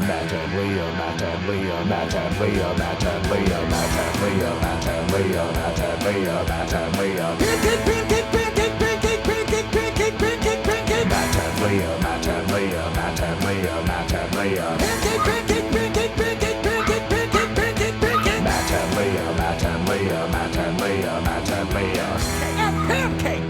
Matt and Leah, Matt and Leah, Matt and Leah, Matt and Leah, Matt and Leah, Matt and Leah, Matt and Leah, Matt and Leah. Matt and Leah, Matt and Leah, Matt and Leah, Matt and Leah. Matt and Leah, Matt and Leah, Matt and Leah, Matt and Leah. Pancake.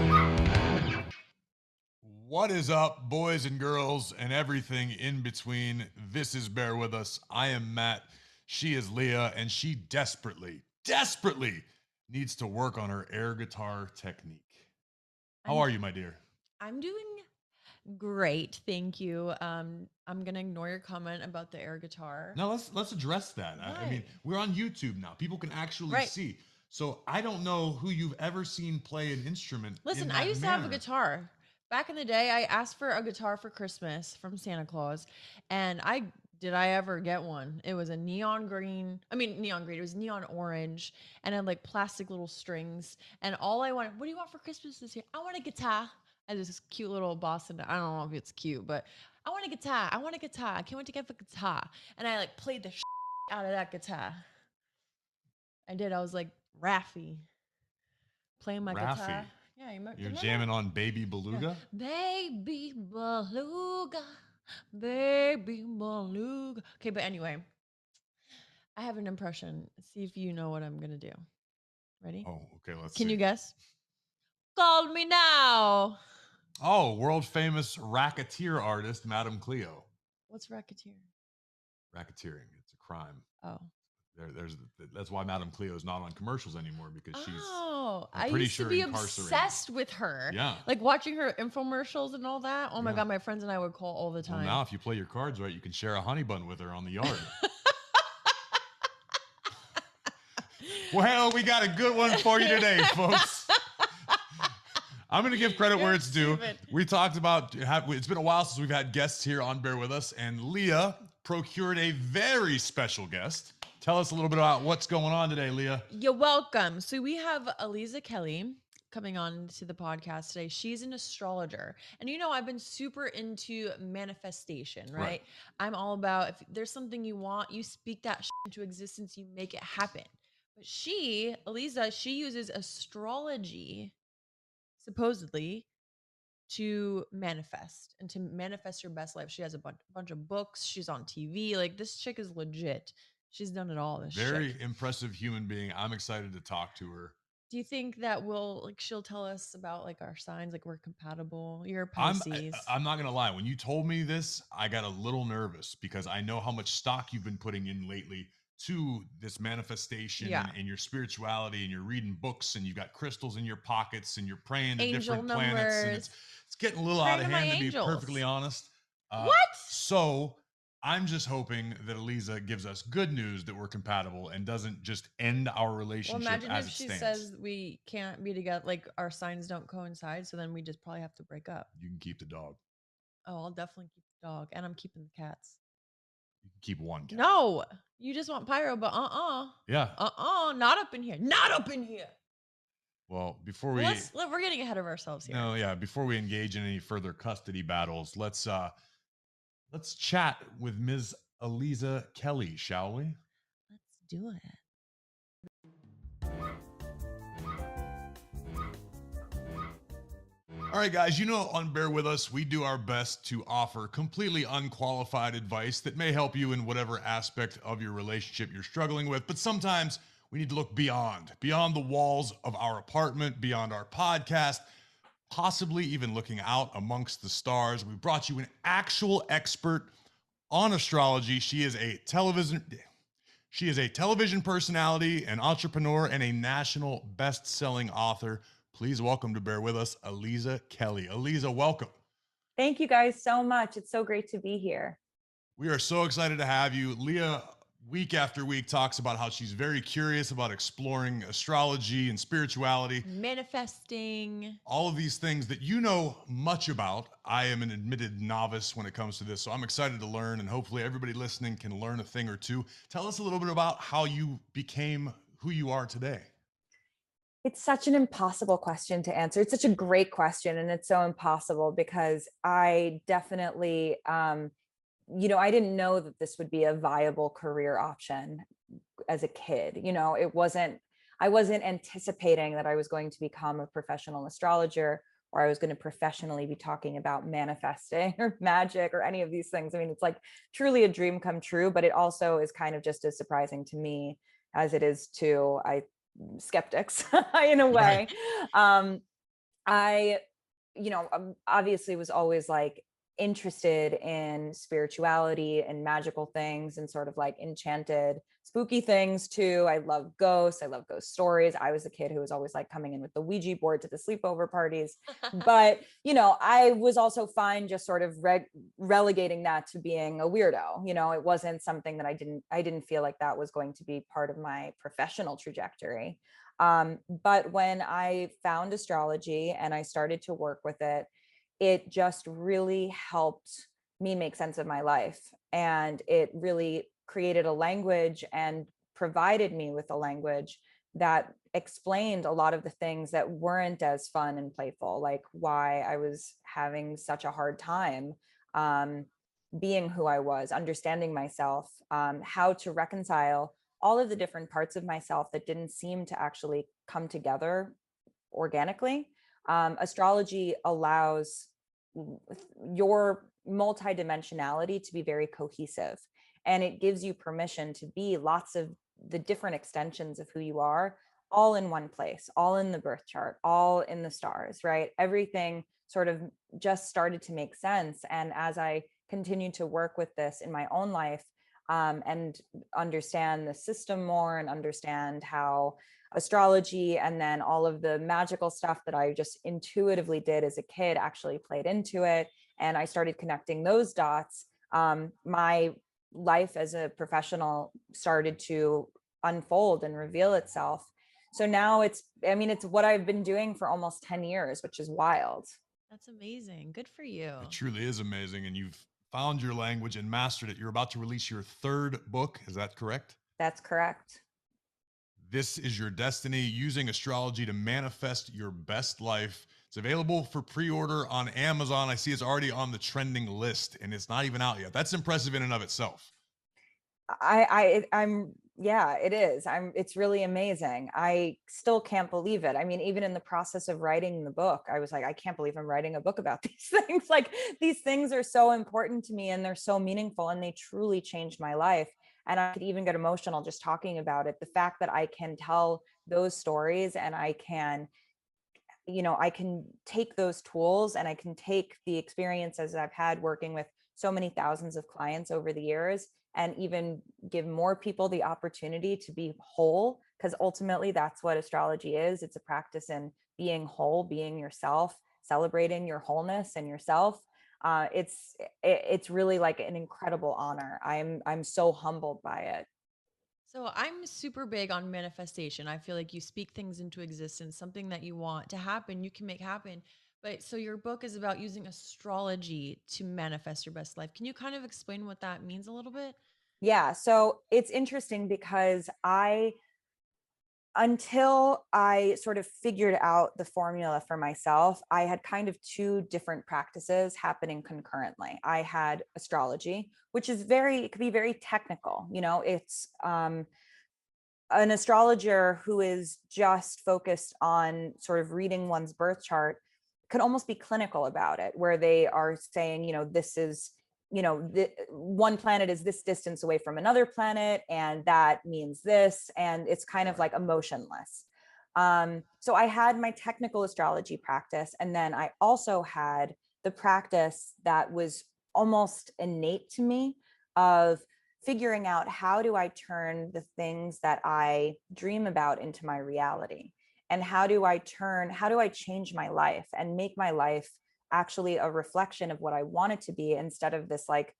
What is up, boys and girls, and everything in between? This is Bear With Us. I am Matt. She is Leah, and she desperately needs to work on her air guitar technique. How are you, my dear? I'm doing great, thank you. I'm gonna ignore your comment about the air guitar. No, let's address that. I mean, we're on YouTube now. People can actually see. So I don't know who you've ever seen play an instrument. Listen, I used to have a guitar. Back in the day, I asked for a guitar for Christmas from Santa Claus, and did I ever get one? It was a neon green. It was neon orange, and had like plastic little strings. And all I wanted, what do you want for Christmas this year? I want a guitar. I had this cute little Boston. I don't know if it's cute, but I want a guitar. I want a guitar. I can't wait to get a guitar. And I like played the out of that guitar. I did. I was like Raffy, playing my guitar. Yeah, you're jamming on Baby Beluga? Baby Beluga, Baby Beluga. Okay, but anyway, I have an impression. See if you know what I'm going to do. Ready? Oh, okay, let's Can see. you guess? Call me now. Oh, world famous racketeer artist, Madame Cleo. What's racketeer? Racketeering. It's a crime. Oh. That's why Madame Cleo is not on commercials anymore, because she's I used to be obsessed with her. Yeah. Like watching her infomercials and all that. Oh my God, my friends and I would call all the time. Well, now if you play your cards right, you can share a honey bun with her on the yard. Well, we got a good one for you today, folks. I'm going to give credit where it's due. We talked about, it's been a while since we've had guests here on Bear With Us, and Leah procured a very special guest. Tell us a little bit about what's going on today, Leah. You're welcome. So we have Aliza Kelly coming on to the podcast today. She's an astrologer. And I've been super into manifestation, right? I'm all about, if there's something you want, you speak that into existence, you make it happen. But Aliza, she uses astrology, supposedly, to manifest and to manifest your best life. She has a bunch of books. She's on TV. Like, this chick is legit. She's done it all. Very impressive human being. I'm excited to talk to her. Do you think that she'll tell us about our signs, like we're compatible? You're Pisces. I'm not going to lie. When you told me this, I got a little nervous because I know how much stock you've been putting in lately to this manifestation and your spirituality, and you're reading books and you've got crystals in your pockets and you're praying to different planets. And it's getting a little out of hand, to be perfectly honest. What? So I'm just hoping that Aliza gives us good news that we're compatible and doesn't just end our relationship. Well, imagine if she says we can't be together, like our signs don't coincide, so then we just probably have to break up. You can keep the dog. Oh, I'll definitely keep the dog, and I'm keeping the cats. You can keep one cat. No, you just want Pyro, but Yeah. Not up in here. Not up in here. Well, before we we're getting ahead of ourselves here. No, yeah. Before we engage in any further custody battles, let's chat with Ms. Aliza Kelly, shall we? Let's do it. All right, guys, on Bear With Us, we do our best to offer completely unqualified advice that may help you in whatever aspect of your relationship you're struggling with. But sometimes we need to look beyond the walls of our apartment, beyond our podcast, possibly even looking out amongst the stars. We brought you an actual expert on astrology. She is a television personality, an entrepreneur, and a national best-selling author. Please welcome to Bear With Us, Aliza Kelly. Aliza, welcome. Thank you guys so much. It's so great to be here. We are so excited to have you. Leah, week after week, talks about how she's very curious about exploring astrology and spirituality. Manifesting. All of these things that you know much about. I am an admitted novice when it comes to this, so I'm excited to learn, and hopefully everybody listening can learn a thing or two. Tell us a little bit about how you became who you are today. It's such an impossible question to answer. It's such a great question, and it's so impossible because I definitely I didn't know that this would be a viable career option as a kid. I wasn't anticipating that I was going to become a professional astrologer, or I was going to professionally be talking about manifesting or magic or any of these things. I mean, it's like truly a dream come true, but it also is kind of just as surprising to me as it is to skeptics in a way. Right. I, obviously was always like interested in spirituality and magical things and sort of like enchanted, spooky things too. I love ghosts. I love ghost stories. I was a kid who was always like coming in with the Ouija board to the sleepover parties. But, I was also fine just sort of relegating that to being a weirdo. It wasn't something that I didn't feel like that was going to be part of my professional trajectory. But when I found astrology and I started to work with it, it just really helped me make sense of my life. And it really created a language and provided me with a language that explained a lot of the things that weren't as fun and playful, like why I was having such a hard time being who I was, understanding myself, how to reconcile all of the different parts of myself that didn't seem to actually come together organically. Astrology allows your multidimensionality to be very cohesive, and it gives you permission to be lots of the different extensions of who you are, all in one place, all in the birth chart, all in the stars, right? Everything sort of just started to make sense. And as I continued to work with this in my own life, and understand the system more and understand how astrology and then all of the magical stuff that I just intuitively did as a kid actually played into it. And I started connecting those dots. My life as a professional started to unfold and reveal itself. So now it's what I've been doing for almost 10 years, which is wild. That's amazing. Good for you. It truly is amazing. And you've found your language and mastered it. You're about to release your third book. Is that correct? That's correct. This is Your Destiny, using astrology to manifest your best life. It's available for pre-order on Amazon. I see it's already on the trending list and it's not even out yet. That's impressive in and of itself. Yeah, it is. It's really amazing. I still can't believe it. I mean, even in the process of writing the book, I was like, I can't believe I'm writing a book about these things. Like, these things are so important to me and they're so meaningful and they truly changed my life. And I could even get emotional just talking about it. The fact that I can tell those stories and I can take those tools and I can take the experiences I've had working with so many thousands of clients over the years and even give more people the opportunity to be whole, because ultimately that's what astrology is. It's a practice in being whole, being yourself, celebrating your wholeness and yourself. It's really like an incredible honor. I'm so humbled by it. So I'm super big on manifestation. I feel like you speak things into existence, something that you want to happen, you can make happen. But so your book is about using astrology to manifest your best life. Can you kind of explain what that means a little bit? Yeah. So it's interesting because until I sort of figured out the formula for myself, I had kind of two different practices happening concurrently. I had astrology, which is it could be very technical. It's an astrologer who is just focused on sort of reading one's birth chart could almost be clinical about it, where they are saying, this is, one planet is this distance away from another planet, and that means this, and it's kind of like emotionless. So I had my technical astrology practice, and then I also had the practice that was almost innate to me of figuring out, how do I turn the things that I dream about into my reality? And how do I change my life and make my life actually a reflection of what I want it to be, instead of this like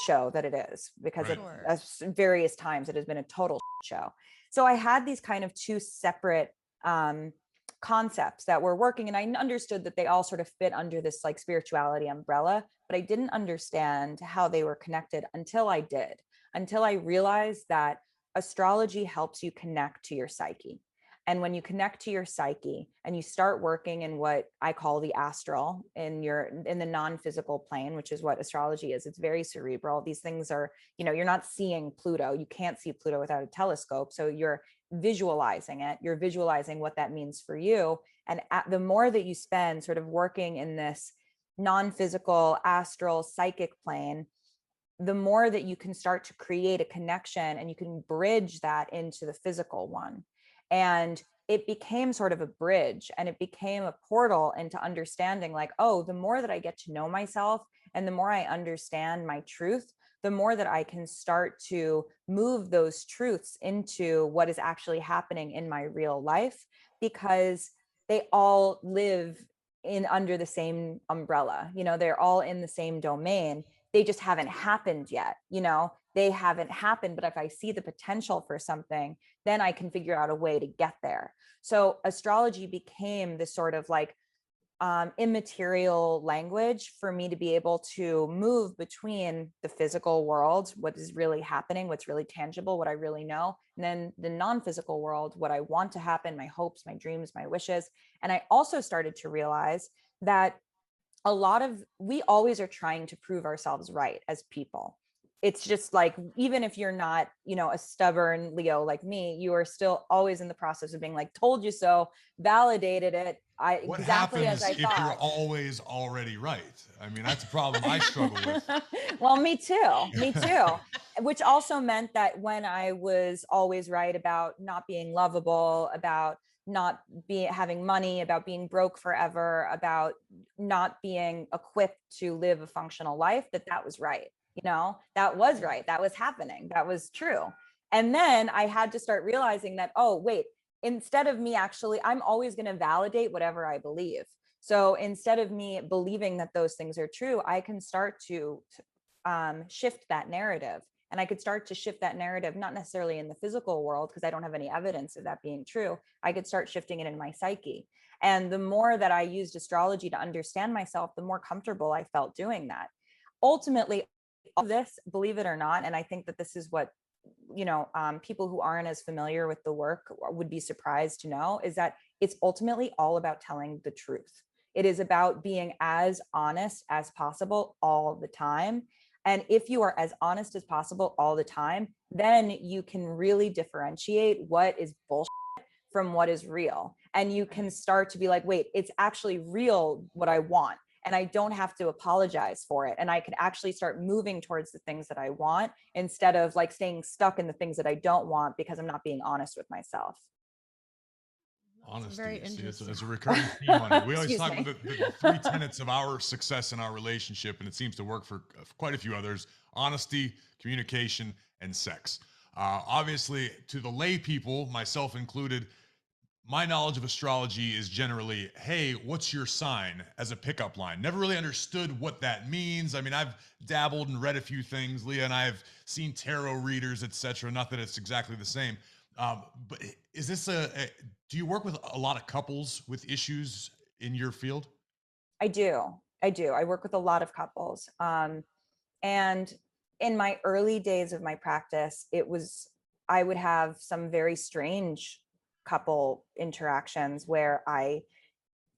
show that it is, because Right. at various times it has been a total show. So I had these kind of two separate concepts that were working, and I understood that they all sort of fit under this like spirituality umbrella, but I didn't understand how they were connected until I realized that astrology helps you connect to your psyche. And when you connect to your psyche and you start working in what I call the astral, in the non-physical plane, which is what astrology is, it's very cerebral. These things are, you're not seeing Pluto. You can't see Pluto without a telescope. So you're visualizing it. You're visualizing what that means for you. And the more that you spend sort of working in this non-physical, astral, psychic plane, the more that you can start to create a connection and you can bridge that into the physical one. And it became sort of a bridge, and it became a portal into understanding, like, oh, the more that I get to know myself and the more I understand my truth, the more that I can start to move those truths into what is actually happening in my real life, because they all live in under the same umbrella. They're all in the same domain. They just haven't happened yet. They haven't happened, but if I see the potential for something, then I can figure out a way to get there. So astrology became this sort of like immaterial language for me to be able to move between the physical world, what is really happening, what's really tangible, what I really know, and then the non-physical world, what I want to happen, my hopes, my dreams, my wishes. And I also started to realize that we always are trying to prove ourselves right as people. It's just like, even if you're not, a stubborn Leo like me, you are still always in the process of being like, told you so, validated it. What Exactly as happens I if thought. you're always already right? I mean, that's a problem I struggle with. Well, me too. Which also meant that when I was always right about not being lovable, about not having money, about being broke forever, about not being equipped to live a functional life, that was right. That was right. That was happening. That was true. And then I had to start realizing that, oh, wait, instead of me I'm always going to validate whatever I believe. So instead of me believing that those things are true, I can start to shift that narrative. And I could start to shift that narrative, not necessarily in the physical world, because I don't have any evidence of that being true. I could start shifting it in my psyche. And the more that I used astrology to understand myself, the more comfortable I felt doing that. Ultimately, all this, believe it or not, and I think that this is what people who aren't as familiar with the work would be surprised to know, is that it's ultimately all about telling the truth. It is about being as honest as possible all the time. And if you are as honest as possible all the time, then you can really differentiate what is bullshit from what is real. And you can start to be like, wait, it's actually real what I want. And I don't have to apologize for it. And I can actually start moving towards the things that I want, instead of like staying stuck in the things that I don't want because I'm not being honest with myself. Honesty. Very See, interesting. it's a recurring theme on it. We always Excuse talk me. about the three tenets of our success in our relationship, and it seems to work for quite a few others: honesty, communication, and sex. Obviously, to the lay people, myself included, my knowledge of astrology is generally, hey, what's your sign, as a pickup line. Never really understood what that means. I mean, I've dabbled and read a few things. Leah and I have seen tarot readers, etc. Not that it's exactly the same. But is this do you work with a lot of couples with issues in your field? I do. I work with a lot of couples. And in my early days of my practice, I would have some very strange couple interactions where I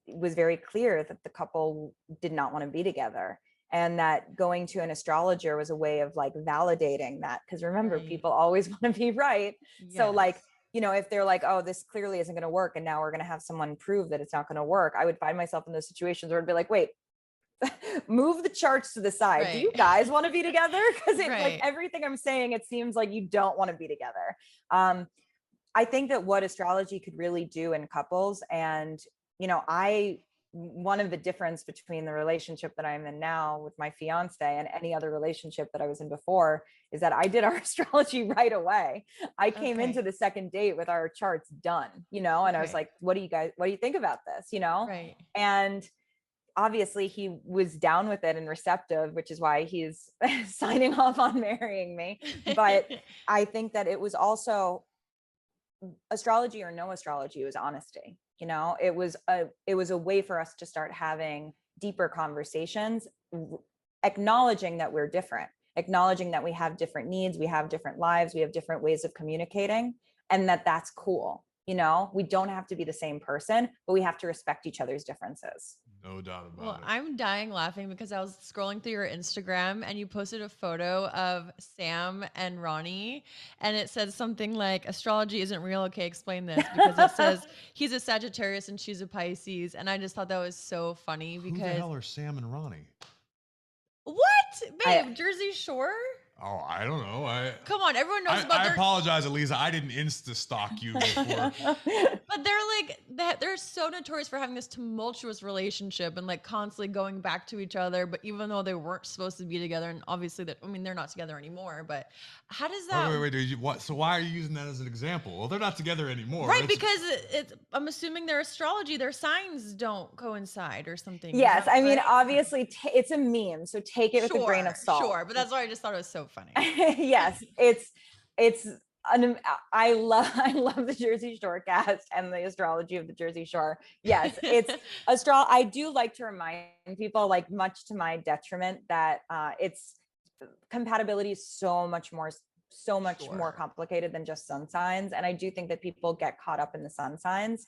was very clear that the couple did not want to be together, and that going to an astrologer was a way of like validating that. Because remember, Right. people always want to be right. So like, Yes. if they're like, oh, this clearly isn't going to work, and now we're going to have someone prove that it's not going to work, I would find myself in those situations where I'd be like, wait, move the charts to the side. Do you Right. guys want to be together? Because it's like Right. everything I'm saying, it seems like you don't want to be together. I think that what astrology could really do in couples, and one of the difference between the relationship that I'm in now with my fiance and any other relationship that I was in before, is that I did our astrology right away. I came into Okay. the second date with our charts done, and I was Okay. like, what do you think about this? Right. And obviously he was down with it and receptive, which is why he's signing off on marrying me. But I think that it was also, astrology or no astrology, was honesty. It was a way for us to start having deeper conversations, acknowledging that we're different, acknowledging that we have different needs, we have different lives, we have different ways of communicating, and that's cool. You know, we don't have to be the same person, but we have to respect each other's differences. No doubt about Well, it. I'm dying laughing because I was scrolling through your Instagram and you posted a photo of Sam and Ronnie, and it said something like, astrology isn't real. Okay, explain this. Because it says he's a Sagittarius and she's a Pisces. And I just thought that was so funny Who the because hell are Sam and Ronnie? what? Babe, I- Jersey Shore? Oh, I don't know. Come on, everyone knows about I their apologize, Aliza. I didn't insta stalk you before. but they're like that. They're so notorious for having this tumultuous relationship and like constantly going back to each other. But even though they weren't supposed to be together, and obviously that, I mean, they're not together anymore. But how does that? Wait. What? So why are you using that as an example? Well, they're not together anymore. Right, It's- because it's. I'm assuming their astrology, their signs don't coincide or something. Is Yes, that I mean, right? obviously, it's a meme, so take it with a grain of salt. Sure, but that's why I just thought it was so funny. Yes, it's I love I love the Jersey Shore cast and the astrology of the Jersey Shore. Yes, it's I do like to remind people, like much to my detriment, that it's compatibility is so much more Sure. complicated than just sun signs. And I do think that people get caught up in the sun signs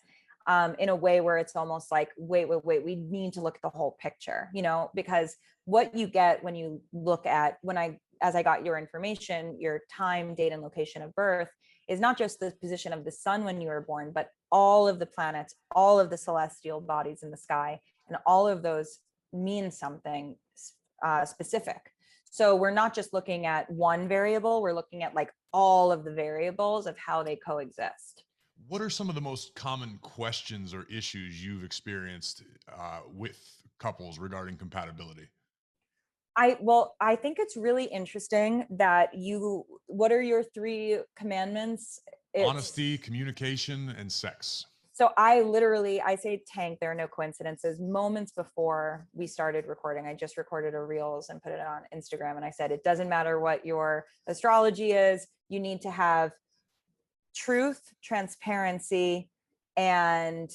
in a way where it's almost like, wait, we need to look at the whole picture, you know, because what you get when you look at, as I got your information, your time, date, and location of birth is not just the position of the sun when you were born, but all of the planets, all of the celestial bodies in the sky, and all of those mean something specific. So we're not just looking at one variable, we're looking at like all of the variables of how they coexist. What are some of the most common questions or issues you've experienced with couples regarding compatibility? I think it's really interesting that what are your 3 commandments? Honesty, communication, and sex. So I say tank, there are no coincidences. Moments before we started recording, I just recorded a reels and put it on Instagram. And I said, it doesn't matter what your astrology is, you need to have truth, transparency, and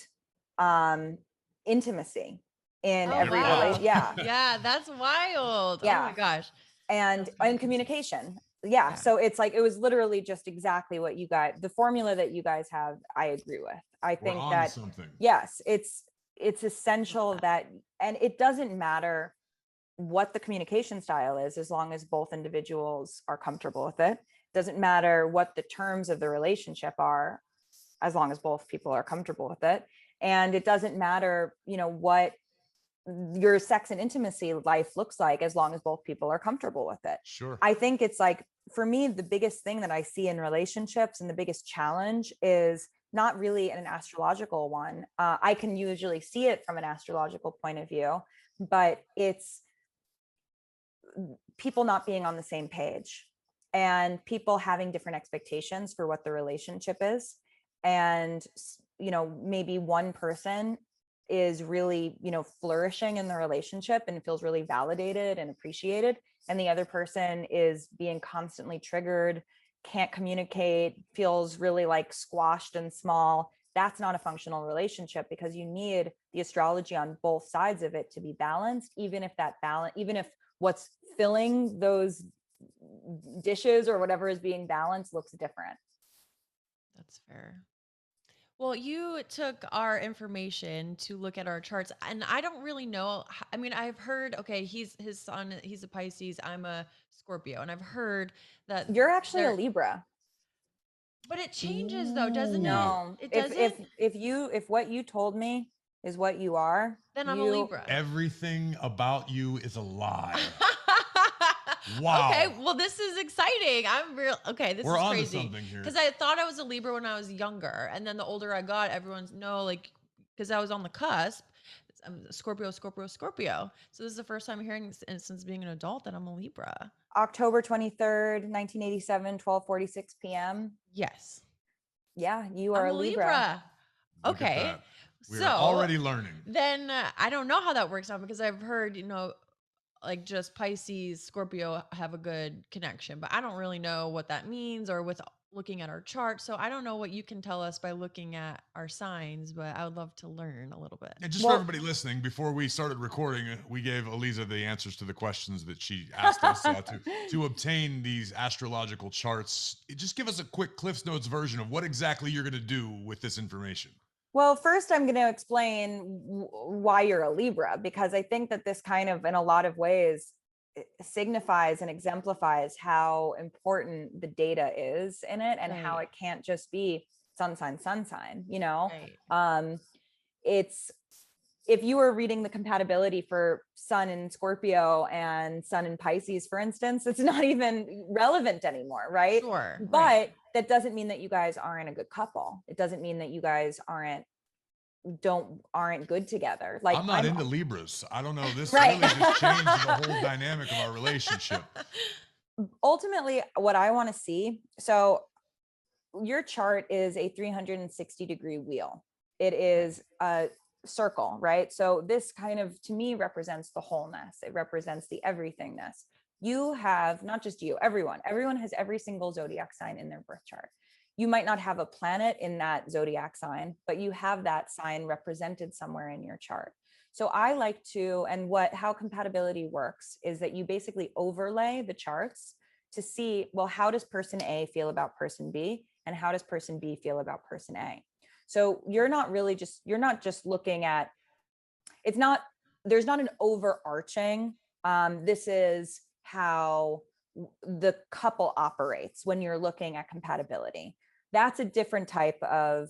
intimacy in every relationship. Yeah. Yeah, that's wild. Oh Yeah. my gosh. And communication. Yeah. So it's like, it was literally just exactly what you guys, the formula that you guys have, I agree with. I think We're that something. yes, it's essential that, and it doesn't matter what the communication style is, as long as both individuals are comfortable with it. Doesn't matter what the terms of the relationship are, as long as both people are comfortable with it. And it doesn't matter, you know, what your sex and intimacy life looks like, as long as both people are comfortable with it. Sure. I think it's like, for me, the biggest thing that I see in relationships and the biggest challenge is not really an astrological one. I can usually see it from an astrological point of view, but it's people not being on the same page and people having different expectations for what the relationship is. And, you know, maybe one person is really, you know, flourishing in the relationship and feels really validated and appreciated. And the other person is being constantly triggered, can't communicate, feels really like squashed and small. That's not a functional relationship, because you need the astrology on both sides of it to be balanced, even if what's filling those dishes or whatever is being balanced looks different. That's fair. Well, you took our information to look at our charts, and I don't really know. I mean, I've heard, okay, he's a Pisces, I'm a Scorpio, and I've heard that You're actually a Libra. But it changes though, doesn't it? No, It doesn't. if what you told me is what you are, Then I'm a Libra. Everything about you is a lie. Wow. Okay, well, this is exciting. I'm real. Okay, this We're is onto crazy. something here. Because I thought I was a Libra when I was younger, and then the older I got, everyone's no, like, because I was on the cusp. I'm a Scorpio. So this is the first time hearing since being an adult that I'm a Libra. October 23rd, 1987, 12:46 p.m. Yes. Yeah, you are I'm a Libra. Look at Okay. that. We're So already learning. Then I don't know how that works out, because I've heard, like just Pisces, Scorpio have a good connection, but I don't really know what that means, or with looking at our chart. So I don't know what you can tell us by looking at our signs, but I would love to learn a little bit. And just for everybody listening, before we started recording, we gave Aliza the answers to the questions that she asked us to obtain these astrological charts. Just give us a quick Cliff's Notes version of what exactly you're going to do with this information. Well, first I'm going to explain why you're a Libra, because I think that this kind of, in a lot of ways, signifies and exemplifies how important the data is in it, and how it can't just be sun sign, you know. It's, if you were reading the compatibility for sun in Scorpio and sun in Pisces, for instance, it's not even relevant anymore, right? Sure. But that doesn't mean that you guys aren't a good couple. It doesn't mean that you guys aren't good together. Like, I'm not into Libras. I don't know. This Right. really just changed the whole dynamic of our relationship. Ultimately, what I want to see, so your chart is a 360-degree wheel. It is a circle, right? So this kind of, to me, represents the wholeness. It represents the everythingness. You have, not just you, everyone has every single zodiac sign in their birth chart. You might not have a planet in that zodiac sign, but you have that sign represented somewhere in your chart. So I like to, and how compatibility works is that you basically overlay the charts to see, well, how does person A feel about person B? And how does person B feel about person A? So you're not just looking at, there's not an overarching, this is how the couple operates when you're looking at compatibility. That's a different type of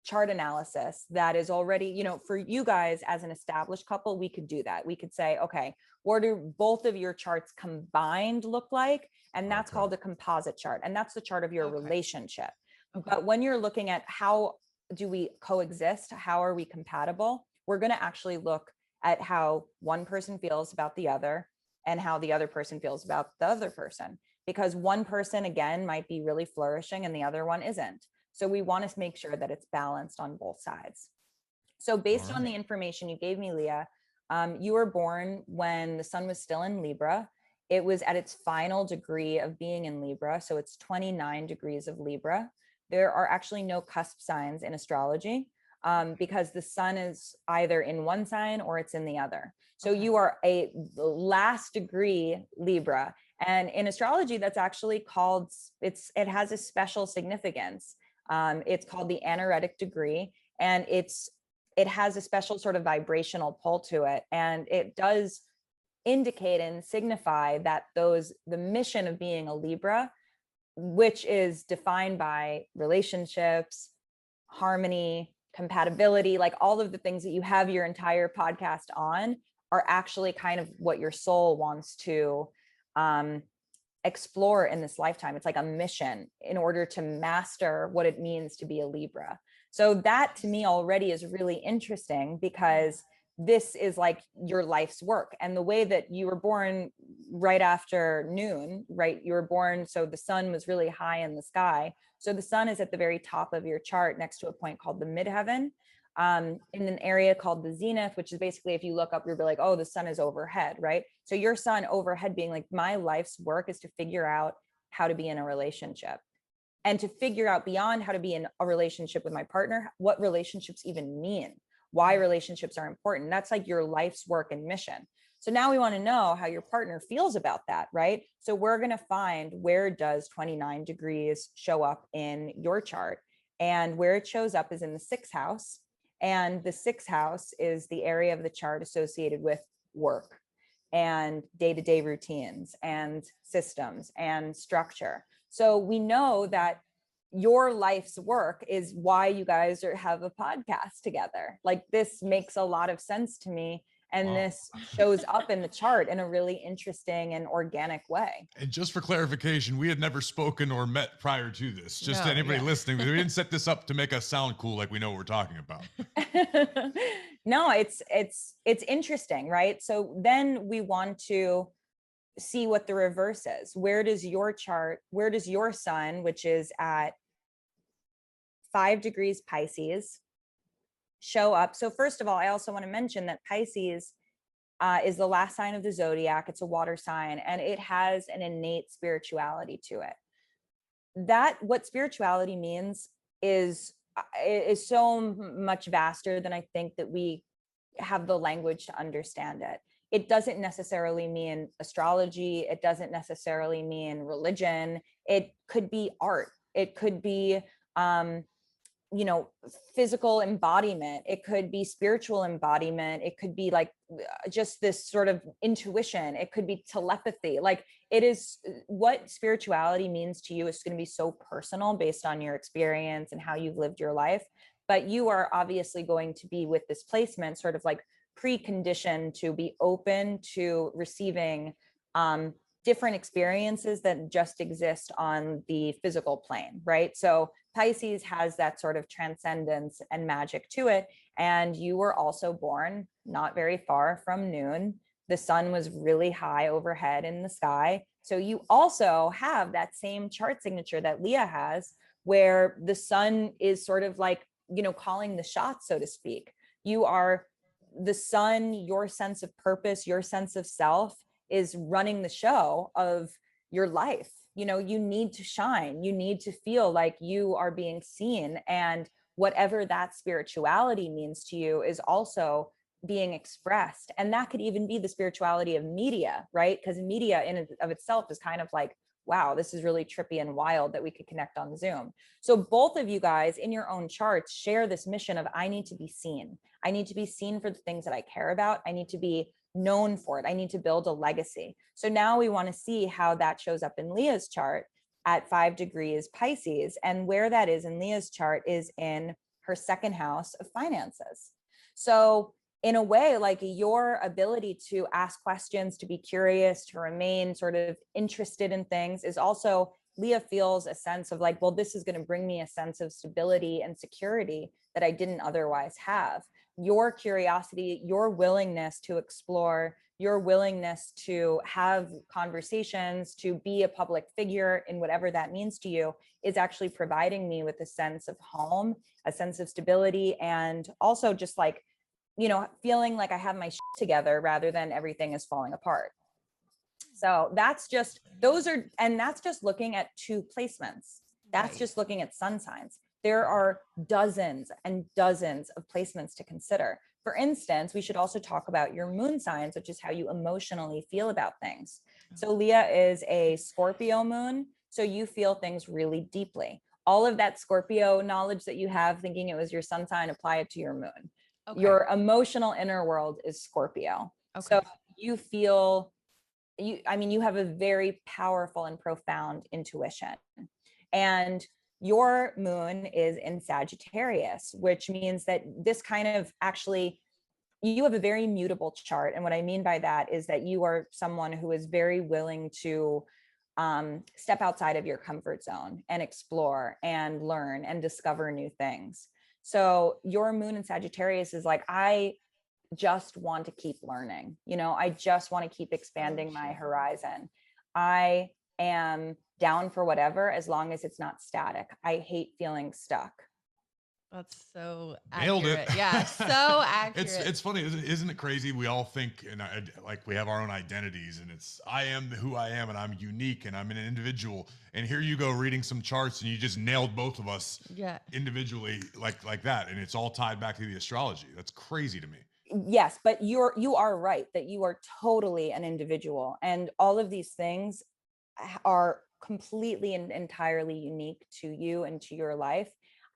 chart analysis that is already, you know, for you guys as an established couple, we could do that. We could say, okay, what do both of your charts combined look like? And that's called a composite chart. And that's the chart of your relationship. But when you're looking at how do we coexist, how are we compatible, we're going to actually look at how one person feels about the other and how the other person feels about the other person. Because one person, again, might be really flourishing and the other one isn't. So we want to make sure that it's balanced on both sides. So based on the information you gave me, Leah, you were born when the sun was still in Libra. It was at its final degree of being in Libra. So it's 29 degrees of Libra. There are actually no cusp signs in astrology because the sun is either in one sign or it's in the other. So you are a last degree Libra. And in astrology, that's actually called, it has a special significance. It's called the anaretic degree, and it has a special sort of vibrational pull to it. And it does indicate and signify that the mission of being a Libra, which is defined by relationships, harmony, compatibility, like all of the things that you have your entire podcast on, are actually kind of what your soul wants to explore in this lifetime. It's like a mission in order to master what it means to be a Libra. So that to me already is really interesting, because this is like your life's work. And the way that you were born right after noon, right? You were born, so the sun was really high in the sky. So the sun is at the very top of your chart next to a point called the midheaven, in an area called the zenith, which is basically, if you look up, you'll be like, oh, the sun is overhead, right? So your sun overhead being like, my life's work is to figure out how to be in a relationship, and to figure out beyond how to be in a relationship with my partner, what relationships even mean, why relationships are important. That's like your life's work and mission. So now we want to know how your partner feels about that, right? So we're going to find, where does 29 degrees show up in your chart? And where it shows up is in the 6th house. And the 6th house is the area of the chart associated with work and day-to-day routines and systems and structure. So we know that your life's work is why you guys have a podcast together. Like, this makes a lot of sense to me. And this shows up in the chart in a really interesting and organic way. And just for clarification, we had never spoken or met prior to this. Just to anybody listening, we didn't set this up to make us sound cool like we know what we're talking about. No, it's interesting, right? So then we want to see what the reverse is. Where does your sun, which is at 5 degrees Pisces, show up? So first of all, I also want to mention that Pisces is the last sign of the zodiac. It's a water sign, and it has an innate spirituality to it. what spirituality means is so much vaster than I think that we have the language to understand it. It doesn't necessarily mean astrology. It doesn't necessarily mean religion. It could be art. It could be, physical embodiment. It could be spiritual embodiment. It could be like just this sort of intuition. It could be telepathy. Like, it is, what spirituality means to you is going to be so personal based on your experience and how you've lived your life. But you are obviously going to be, with this placement, sort of like preconditioned to be open to receiving different experiences that just exist on the physical plane, right? So Pisces has that sort of transcendence and magic to it. And you were also born not very far from noon. The sun was really high overhead in the sky. So you also have that same chart signature that Leah has, where the sun is sort of like, calling the shots, so to speak. You are the sun. Your sense of purpose, your sense of self is running the show of your life. You need to shine. You need to feel like you are being seen. And whatever that spirituality means to you is also being expressed. And that could even be the spirituality of media, right? Because media in and of itself is kind of like, wow, this is really trippy and wild that we could connect on Zoom. So both of you guys in your own charts share this mission of, I need to be seen. I need to be seen for the things that I care about. I need to be known for it. I need to build a legacy. So now we want to see how that shows up in Leah's chart at 5 degrees Pisces. And where that is in Leah's chart is in her second house of finances. So in a way, like, your ability to ask questions, to be curious, to remain sort of interested in things is also, Leah feels a sense of like, well, this is going to bring me a sense of stability and security that I didn't otherwise have. Your curiosity, your willingness to explore, your willingness to have conversations, to be a public figure in whatever that means to you, is actually providing me with a sense of home, a sense of stability, and also just like, feeling like I have my shit together rather than everything is falling apart. So that's just, that's just looking at 2 placements. That's just looking at sun signs. There are dozens and dozens of placements to consider. For instance, we should also talk about your moon signs, which is how you emotionally feel about things. So Leah is a Scorpio moon, so you feel things really deeply. All of that Scorpio knowledge that you have, thinking it was your sun sign, apply it to your moon. Okay. Your emotional inner world is Scorpio. Okay. So you feel, you have a very powerful and profound intuition. And your moon is in Sagittarius, which means that this kind of, actually, you have a very mutable chart. And what I mean by that is that you are someone who is very willing to step outside of your comfort zone and explore and learn and discover new things. So your moon in Sagittarius is like, I just want to keep learning. I just want to keep expanding my horizon. I am down for whatever, as long as it's not static. I hate feeling stuck. That's so Nailed accurate. it. Yeah, so accurate. It's funny, isn't it crazy? We all think, and like, we have our own identities, and it's, I am who I am, and I'm unique, and I'm an individual. And here you go reading some charts, and you just nailed both of us, individually, like that, and it's all tied back to the astrology. That's crazy to me. Yes, but you are right that you are totally an individual, and all of these things are completely and entirely unique to you and to your life.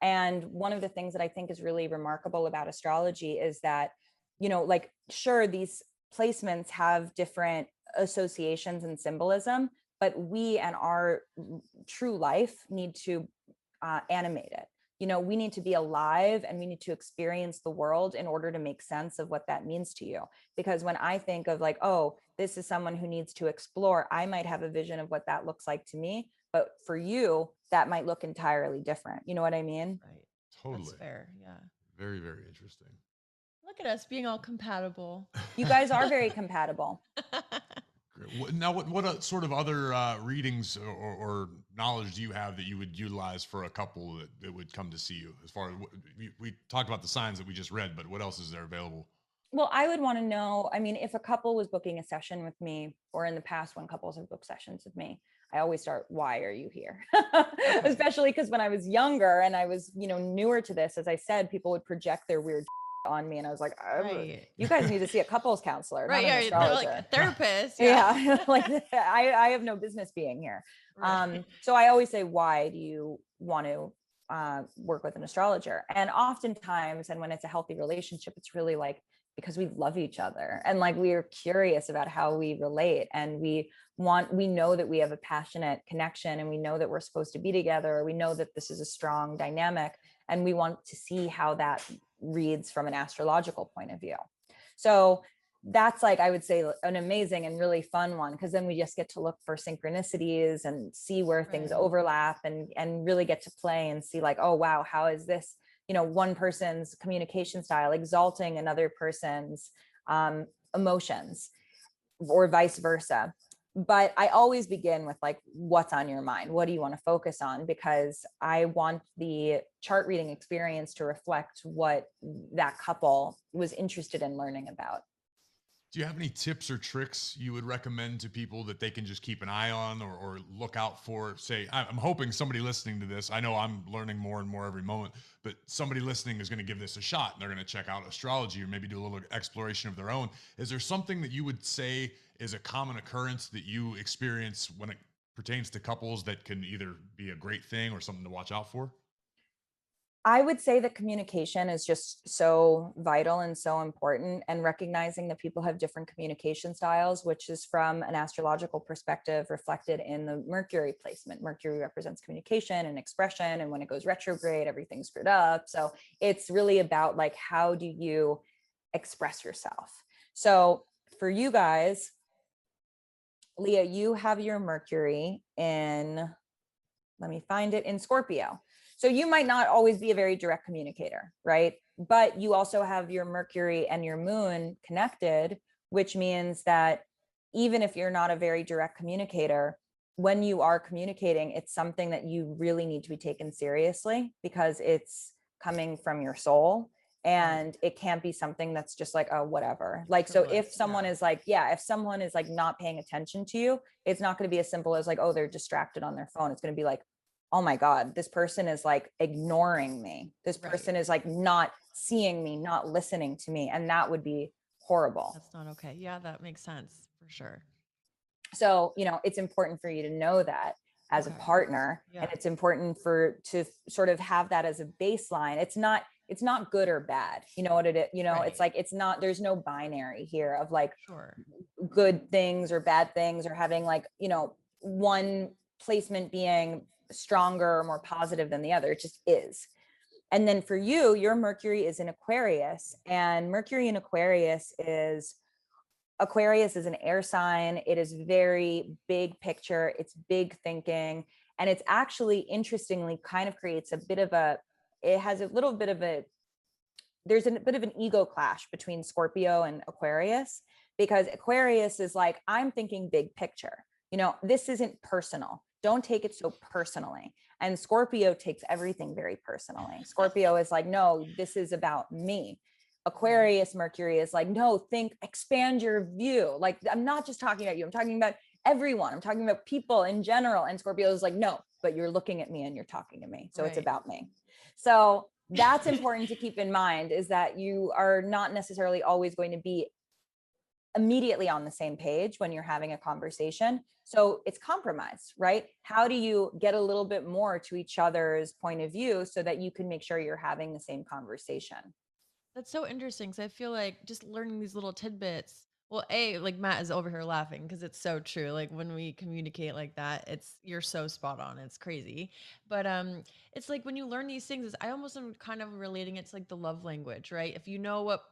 And one of the things that I think is really remarkable about astrology is that, like, sure, these placements have different associations and symbolism, but we and our true life need to animate it. We need to be alive, and we need to experience the world in order to make sense of what that means to you. Because when I think of like, oh, this is someone who needs to explore, I might have a vision of what that looks like to me, but for you, that might look entirely different. You know what I mean? Right. Totally. That's fair. Yeah. Very, very interesting. Look at us being all compatible. You guys are very compatible. Now, what sort of other readings or knowledge do you have that you would utilize for a couple that would come to see you? As far as we talked about the signs that we just read, but what else is there available? Well, I would want to know, if a couple was booking a session with me, or in the past when couples have booked sessions with me, I always start, why are you here? Especially because when I was younger and I was, newer to this, as I said, people would project their weird on me. And I was like, Right. you guys need to see a couples counselor, Right. not an Yeah. They're like astrologer. a therapist. Yeah. Like I have no business being here. Right. So I always say, why do you want to work with an astrologer? And oftentimes, and when it's a healthy relationship, it's really like, because we love each other and like we are curious about how we relate, and we know that we have a passionate connection, and we know that we're supposed to be together. We know that this is a strong dynamic, and we want to see how that reads from an astrological point of view. So that's like, I would say, an amazing and really fun one, because then we just get to look for synchronicities and see where things Right. overlap, and really get to play and see like, oh wow, how is this, one person's communication style exalting another person's emotions, or vice versa. But I always begin with like, what's on your mind? What do you want to focus on? Because I want the chart reading experience to reflect what that couple was interested in learning about. Do you have any tips or tricks you would recommend to people that they can just keep an eye on, or look out for? Say, I'm hoping somebody listening to this, I know I'm learning more and more every moment, but somebody listening is going to give this a shot and they're going to check out astrology or maybe do a little exploration of their own. Is there something that you would say is a common occurrence that you experience when it pertains to couples that can either be a great thing or something to watch out for? I would say that communication is just so vital and so important, and recognizing that people have different communication styles, which is from an astrological perspective reflected in the Mercury placement. Mercury represents communication and expression, and when it goes retrograde, everything's screwed up. So it's really about like, how do you express yourself? So for you guys, Leah, you have your Mercury in, let me find it, in Scorpio. So you might not always be a very direct communicator, right? But you also have your Mercury and your moon connected, which means that even if you're not a very direct communicator, when you are communicating, it's something that you really need to be taken seriously, because it's coming from your soul. And it can't be something that's just like, oh, whatever. Like, so if someone is like, if someone is like not paying attention to you, it's not going to be as simple as like, oh, they're distracted on their phone. It's going to be like, oh my God, this person is like ignoring me. This person is like not seeing me, not listening to me. And that would be horrible. That's not okay. Yeah, that makes sense for sure. So, it's important for you to know that as a partner, and it's important to sort of have that as a baseline. It's not good or bad. You know what it is? It's like, there's no binary here of like good things or bad things, or having like, one placement being stronger or more positive than the other. It just is. And then for you, your Mercury is in Aquarius, and Mercury in Aquarius is an air sign. It is very big picture. It's big thinking. And it's actually, interestingly, kind of creates there's a bit of an ego clash between Scorpio and Aquarius, because Aquarius is like, I'm thinking big picture. This isn't personal. Don't take it so personally. And Scorpio takes everything very personally. Scorpio is like, no, this is about me. Aquarius Mercury is like, no, expand your view. Like, I'm not just talking about you. I'm talking about everyone. I'm talking about people in general. And Scorpio is like, no, but you're looking at me and you're talking to me. So it's about me. So that's important to keep in mind, is that you are not necessarily always going to be immediately on the same page when you're having a conversation. So it's compromise, right? How do you get a little bit more to each other's point of view so that you can make sure you're having the same conversation? That's so interesting, because I feel like just learning these little tidbits. Well, like Matt is over here laughing because it's so true. Like when we communicate like that, you're so spot on. It's crazy. But it's like when you learn these things, I almost am kind of relating it to like the love language, right? If you know what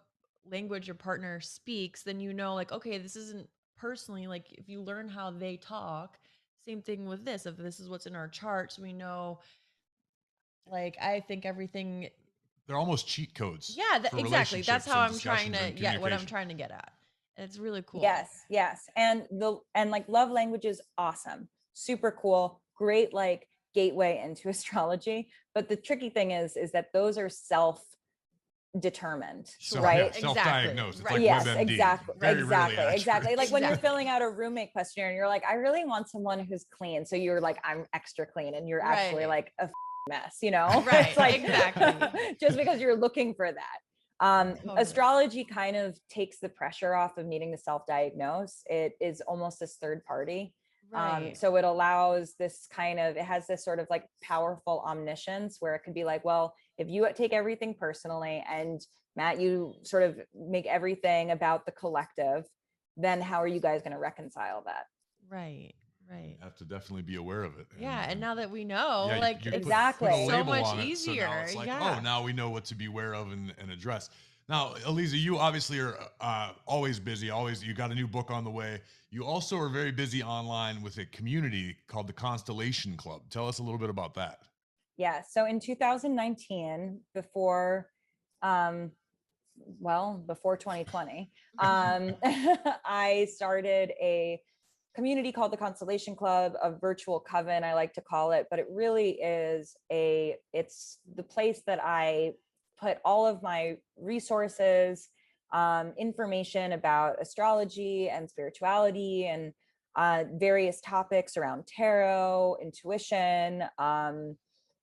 language your partner speaks, then you know like, okay, this isn't personally, like if you learn how they talk, same thing with this. If this is what's in our charts, we know, like, I think everything. They're almost cheat codes. Yeah, for exactly. That's relationships how and I'm trying discussions to and get what I'm communication. trying to get at. And it's really cool. Yes. And like love language is awesome. Super cool. Great, like gateway into astrology. But the tricky thing is that those are determined, So, right? yeah, self-diagnosed. It's Right. like Yes, WebMD. exactly. Very rarely Exactly. accurate. Exactly. Like when you're Exactly. filling out a roommate questionnaire and you're like, I really want someone who's clean. So you're like, I'm extra clean. And you're actually Right. like a mess, you know? Right, It's like, exactly. just because you're looking for that. Totally. Astrology kind of takes the pressure off of needing to self-diagnose. It is almost this third party. Right. So it allows this kind of, it has this sort of like powerful omniscience where it could be like, well, if you take everything personally and Matt, you sort of make everything about the collective, then how are you guys going to reconcile that? Right. Right. You have to definitely be aware of it. Yeah. And now that we know, yeah, like you it's Exactly. put a so label much on it, easier. so now it's like, yeah. oh, now we know what to be aware of and address. Now, Aliza, you obviously are always busy. You got a new book on the way. You also are very busy online with a community called the Constellation Club. Tell us a little bit about that. Yeah. So in 2019, before, before 2020, I started a community called the Constellation Club, a virtual coven, I like to call it, but it really is it's the place that I put all of my resources, information about astrology and spirituality and various topics around tarot, intuition,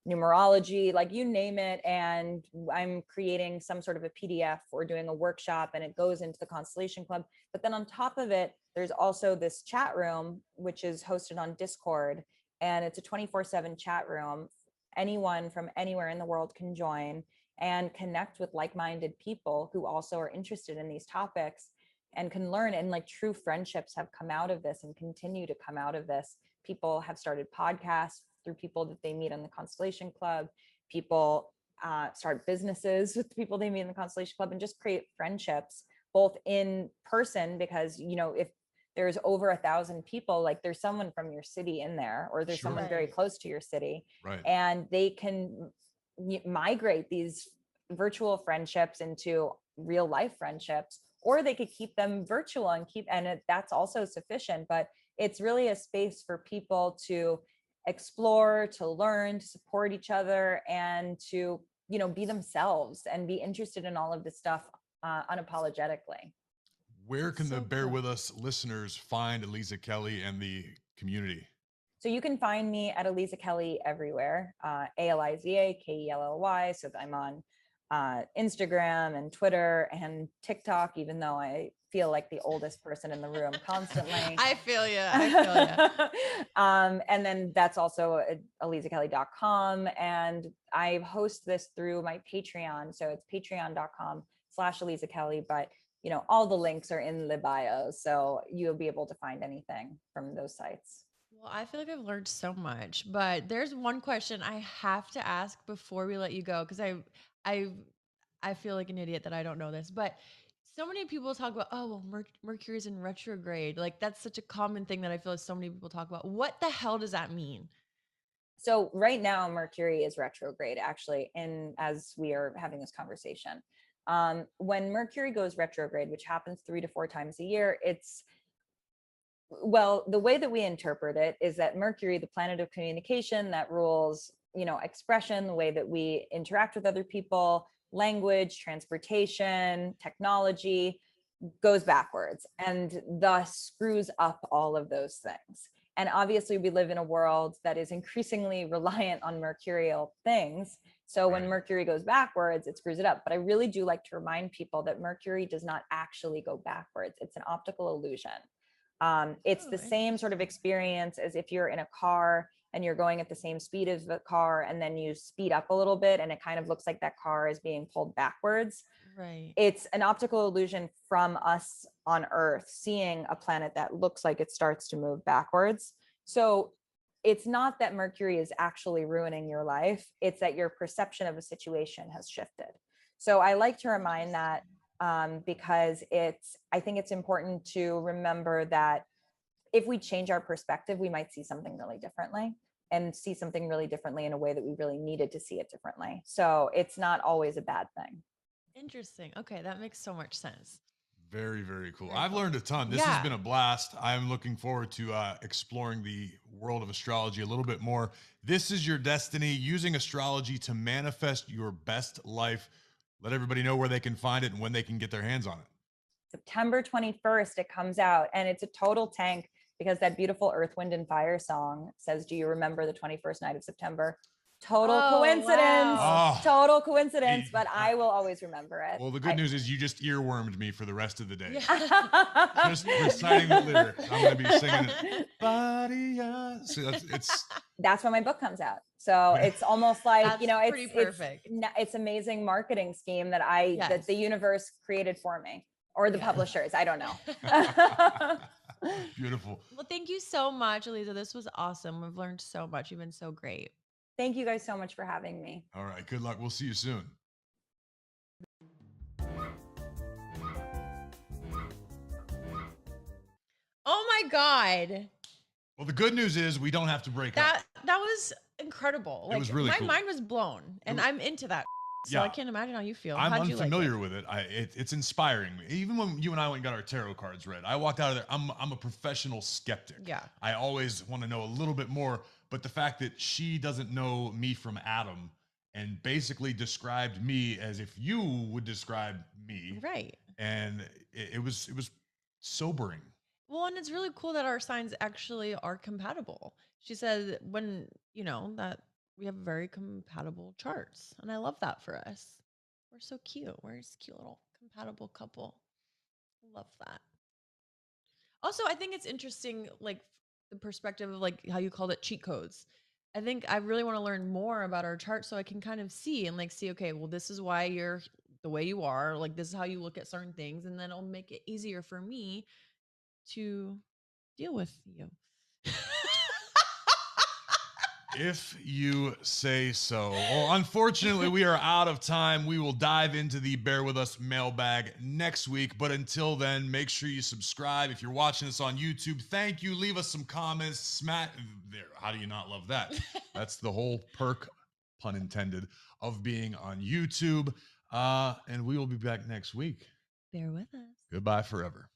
numerology, like you name it. And I'm creating some sort of a PDF or doing a workshop and it goes into the Constellation Club. But then on top of it, there's also this chat room, which is hosted on Discord. And it's a 24/7 chat room. Anyone from anywhere in the world can join and connect with like-minded people who also are interested in these topics and can learn. And like true friendships have come out of this and continue to come out of this. People have started podcasts through people that they meet on the Constellation Club. People start businesses with the people they meet in the Constellation Club and just create friendships both in person, because, you know, if there's over 1,000 people, like there's someone from your city in there, or there's Sure. someone very Right. close to your city, Right. and they can migrate these virtual friendships into real life friendships, or they could keep them virtual and that's also sufficient. But it's really a space for people to explore, to learn, to support each other, and to, you know, be themselves and be interested in all of this stuff unapologetically. Where can the So Bear cool. With Us listeners find Aliza Kelly and the community? So you can find me at Aliza Kelly everywhere, ALIZA So I'm on Instagram and Twitter and TikTok, even though I feel like the oldest person in the room constantly. I feel you. I feel you. And then that's also at alizakelly.com. And I host this through my Patreon. So it's patreon.com/Aliza Kelly. But, you know, all the links are in the bio. So you'll be able to find anything from those sites. Well, I feel like I've learned so much, but there's one question I have to ask before we let you go, because I I feel like an idiot that I don't know this. But so many people talk about, oh well, Mercury's in retrograde. Like that's such a common thing that I feel like so many people talk about. What the hell does that mean? So right now, Mercury is retrograde, actually, and as we are having this conversation. When Mercury goes retrograde, which happens 3 to 4 times a year, the way that we interpret it is that Mercury, the planet of communication that rules, you know, expression, the way that we interact with other people, language, transportation, technology, goes backwards and thus screws up all of those things. And obviously we live in a world that is increasingly reliant on mercurial things. So when Right. Mercury goes backwards, it screws it up. But I really do like to remind people that Mercury does not actually go backwards. It's an optical illusion. It's the same sort of experience as if you're in a car and you're going at the same speed as the car, and then you speed up a little bit and it kind of looks like that car is being pulled backwards. Right. It's an optical illusion from us on Earth seeing a planet that looks like it starts to move backwards. So it's not that Mercury is actually ruining your life, it's that your perception of a situation has shifted. So I like to remind that because I think it's important to remember that if we change our perspective, we might see something really differently, and see something really differently in a way that we really needed to see it differently. So it's not always a bad thing. Interesting. Okay, that makes so much sense. Very, very cool. Very I've cool. learned a ton. This Yeah. has been a blast. I'm looking forward to exploring the world of astrology a little bit more. This is your destiny, using astrology to manifest your best life. Let everybody know where they can find it and when they can get their hands on it. September 21st, it comes out, and it's a total tank because that beautiful Earth, Wind, and Fire song says, "Do you remember the 21st night of September?" Total coincidence. wow. Total coincidence, but I will always remember it. Well, the good news is you just earwormed me for the rest of the day. Yeah. Just reciting the lyrics. I'm going to be singing it. Body, so that's when my book comes out. So it's almost like, That's you know, pretty perfect. It's amazing marketing scheme that that the universe created for me, or the publishers. I don't know. Beautiful. Well, thank you so much, Aliza. This was awesome. We've learned so much. You've been so great. Thank you guys so much for having me. All right. Good luck. We'll see you soon. Oh my God. Well, the good news is we don't have to break up. That was incredible. It was really my cool. mind was blown, and I'm into that. So Yeah. I can't imagine how you feel. I'm How'd you like unfamiliar it? with it. It's inspiring me. Even when you and I went and got our tarot cards read, I walked out of there. I'm a professional skeptic. Yeah. I always want to know a little bit more. But the fact that she doesn't know me from Adam and basically described me as if you would describe me, Right. and it was sobering. Well, and it's really cool that our signs actually are compatible. She said when, that we have very compatible charts. And I love that for us. We're so cute. We're this cute little compatible couple. Love that. Also, I think it's interesting, like the perspective of like how you called it cheat codes. I think I really want to learn more about our chart so I can kind of see and like see, okay, well, this is why you're the way you are. Like this is how you look at certain things, and then it'll make it easier for me to deal with you. If you say so. Well, unfortunately, we are out of time. We will dive into the Bear With Us mailbag next week. But until then, make sure you subscribe. If you're watching this on YouTube, thank you. Leave us some comments. There. How do you not love that? That's the whole perk, pun intended, of being on YouTube. And we will be back next week. Bear with us. Goodbye forever.